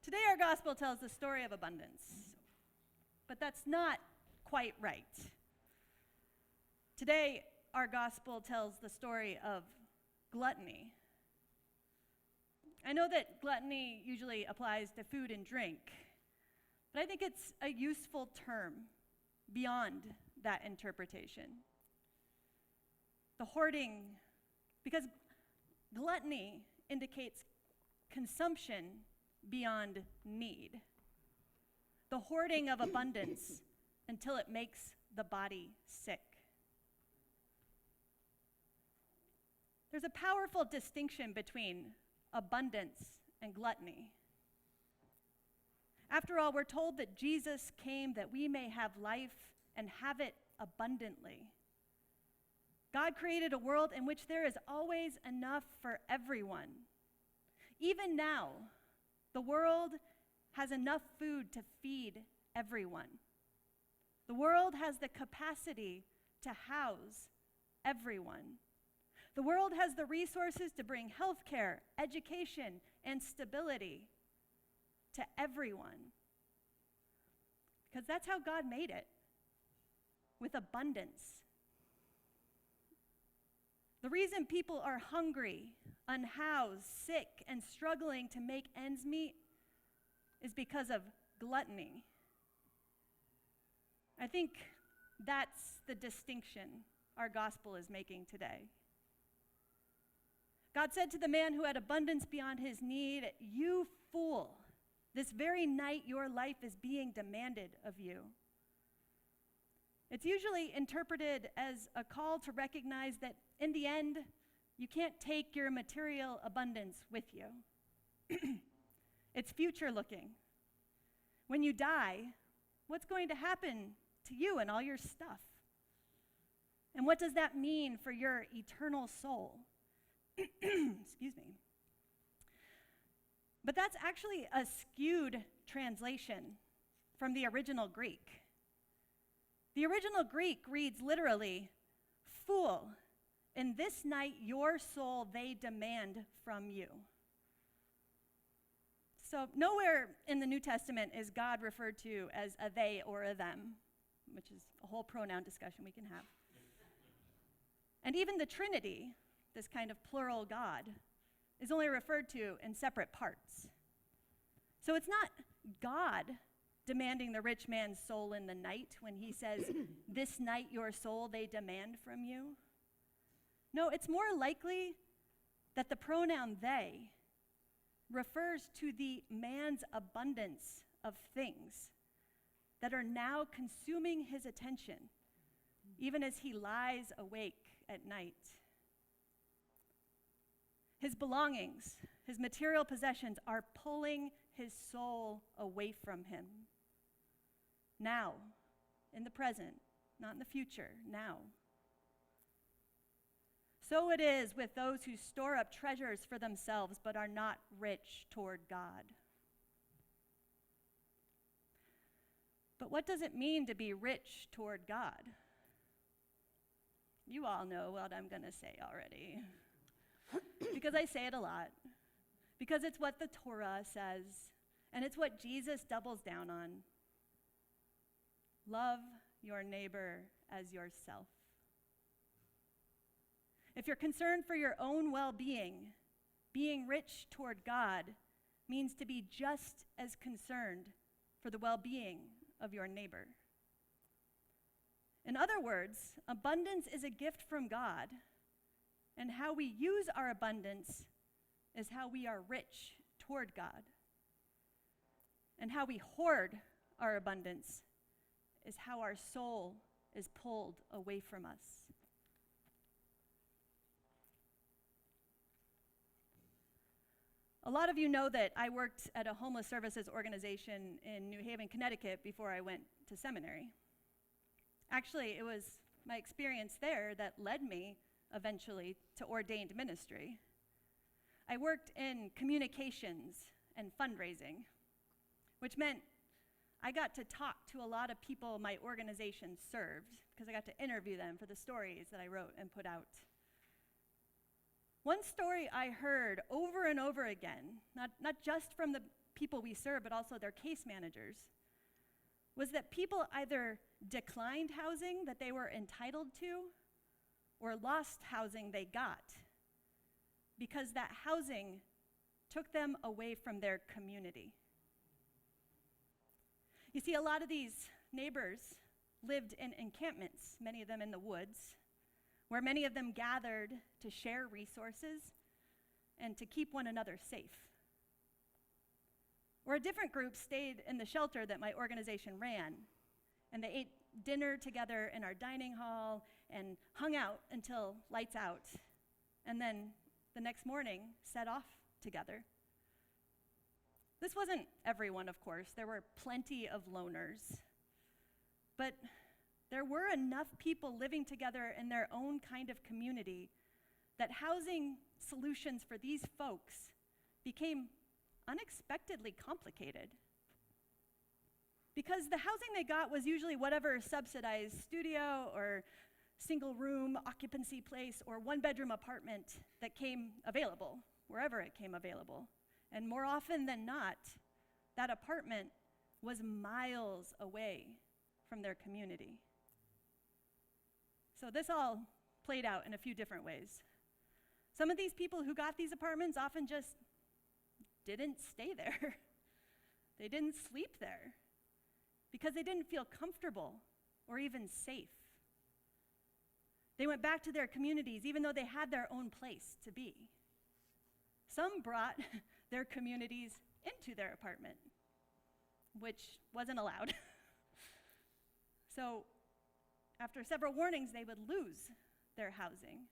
Today our gospel tells the story of abundance, but that's not quite right. Today our gospel tells the story of gluttony. I know that gluttony usually applies to food and drink, but I think it's a useful term beyond that interpretation. The hoarding, because gluttony indicates consumption beyond need. The hoarding of abundance until it makes the body sick. There's a powerful distinction between abundance and gluttony. After all, we're told that Jesus came that we may have life and have it abundantly. God created a world in which there is always enough for everyone. Even now, the world has enough food to feed everyone. The world has the capacity to house everyone. The world has the resources to bring healthcare, education, and stability to everyone. Because that's how God made it, with abundance. The reason people are hungry, unhoused, sick, and struggling to make ends meet is because of gluttony. I think that's the distinction our gospel is making today. God said to the man who had abundance beyond his need, "You fool, this very night your life is being demanded of you." It's usually interpreted as a call to recognize that in the end, you can't take your material abundance with you. It's future looking. When you die, what's going to happen to you and all your stuff? And what does that mean for your eternal soul? Excuse me. But that's actually a skewed translation from the original Greek. The original Greek reads literally, "Fool, in this night your soul they demand from you." So nowhere in the New Testament is God referred to as a they or a them, which is a whole pronoun discussion we can have. And even the Trinity, this kind of plural God, is only referred to in separate parts. So it's not God demanding the rich man's soul in the night when he says, "This night your soul they demand from you." No, it's more likely that the pronoun they refers to the man's abundance of things that are now consuming his attention, even as he lies awake at night. His belongings, his material possessions are pulling his soul away from him. Now, in the present, not in the future, now. So it is with those who store up treasures for themselves but are not rich toward God. But what does it mean to be rich toward God? You all know what I'm going to say already. Because I say it a lot. Because it's what the Torah says, and it's what Jesus doubles down on. Love your neighbor as yourself. If you're concerned for your own well-being, being rich toward God means to be just as concerned for the well-being of your neighbor. In other words, abundance is a gift from God, and how we use our abundance is how we are rich toward God. And how we hoard our abundance is how our soul is pulled away from us. A lot of you know that I worked at a homeless services organization in New Haven, Connecticut before I went to seminary. Actually, it was my experience there that led me eventually to ordained ministry. I worked in communications and fundraising, which meant I got to talk to a lot of people my organization served because I got to interview them for the stories that I wrote and put out. One story I heard over and over again, not just from the people we serve, but also their case managers, was that people either declined housing that they were entitled to or lost housing they got because that housing took them away from their community. You see, a lot of these neighbors lived in encampments, many of them in the woods, where many of them gathered to share resources and to keep one another safe. Or a different group stayed in the shelter that my organization ran, and they ate dinner together in our dining hall and hung out until lights out, and then the next morning set off together. This wasn't everyone, of course. There were plenty of loners. But there were enough people living together in their own kind of community that housing solutions for these folks became unexpectedly complicated. Because the housing they got was usually whatever subsidized studio or single room occupancy place or one-bedroom apartment that came available, wherever it came available. And more often than not, that apartment was miles away from their community. So this all played out in a few different ways. Some of these people who got these apartments often just didn't stay there. They didn't sleep there because they didn't feel comfortable or even safe. They went back to their communities even though they had their own place to be. Some brought their communities into their apartment, which wasn't allowed. So after several warnings, they would lose their housing.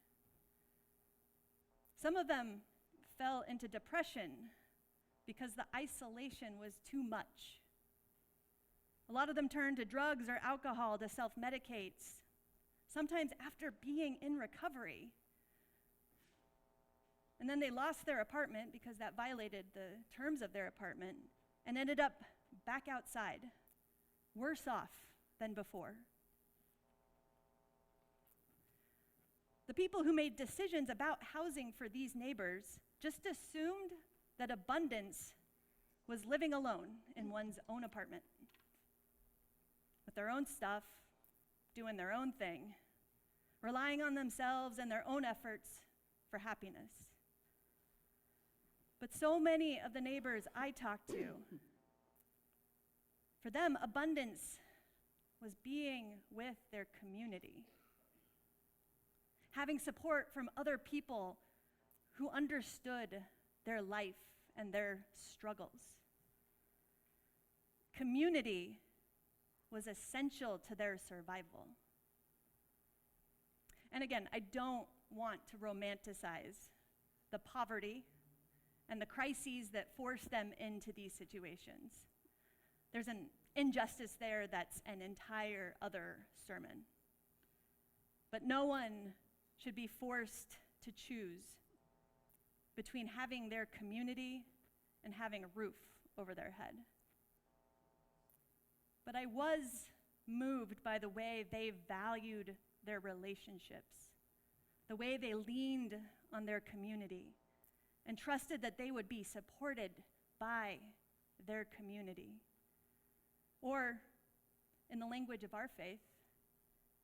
Some of them fell into depression because the isolation was too much. A lot of them turned to drugs or alcohol to self-medicate, sometimes after being in recovery. And then they lost their apartment because that violated the terms of their apartment and ended up back outside, worse off than before. The people who made decisions about housing for these neighbors just assumed that abundance was living alone in one's own apartment, with their own stuff, doing their own thing, relying on themselves and their own efforts for happiness. But so many of the neighbors I talked to, for them, abundance was being with their community, having support from other people who understood their life and their struggles. Community was essential to their survival. And again, I don't want to romanticize the poverty and the crises that force them into these situations. There's an injustice there that's an entire other sermon. But no one should be forced to choose between having their community and having a roof over their head. But I was moved by the way they valued their relationships, the way they leaned on their community and trusted that they would be supported by their community. Or, in the language of our faith,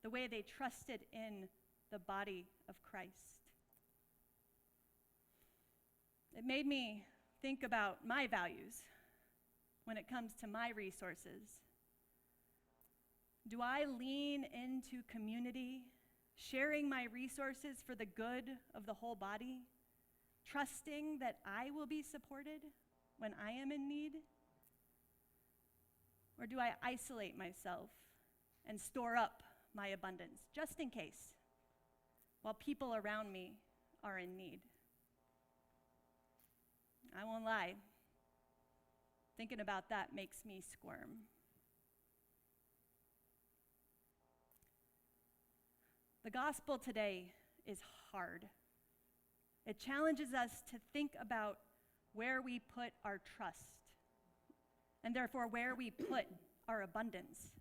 the way they trusted in the body of Christ. It made me think about my values when it comes to my resources. Do I lean into community, sharing my resources for the good of the whole body, trusting that I will be supported when I am in need? Or do I isolate myself and store up my abundance just in case, while people around me are in need? I won't lie, thinking about that makes me squirm. The gospel today is hard. It challenges us to think about where we put our trust, and therefore where we put our abundance.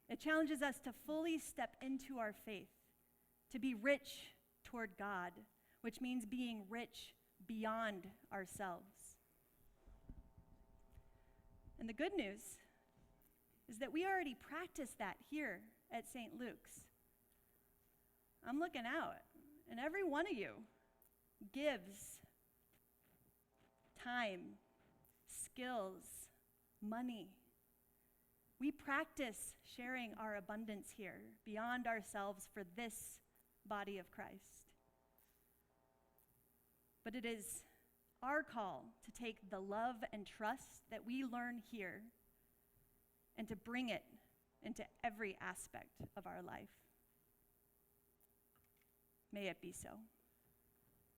It challenges us to fully step into our faith, to be rich toward God, which means being rich beyond ourselves. And the good news is that we already practice that here at St. Luke's. I'm looking out, and every one of you gives time, skills, money. We practice sharing our abundance here beyond ourselves for this body of Christ. But it is our call to take the love and trust that we learn here and to bring it into every aspect of our life. May it be so.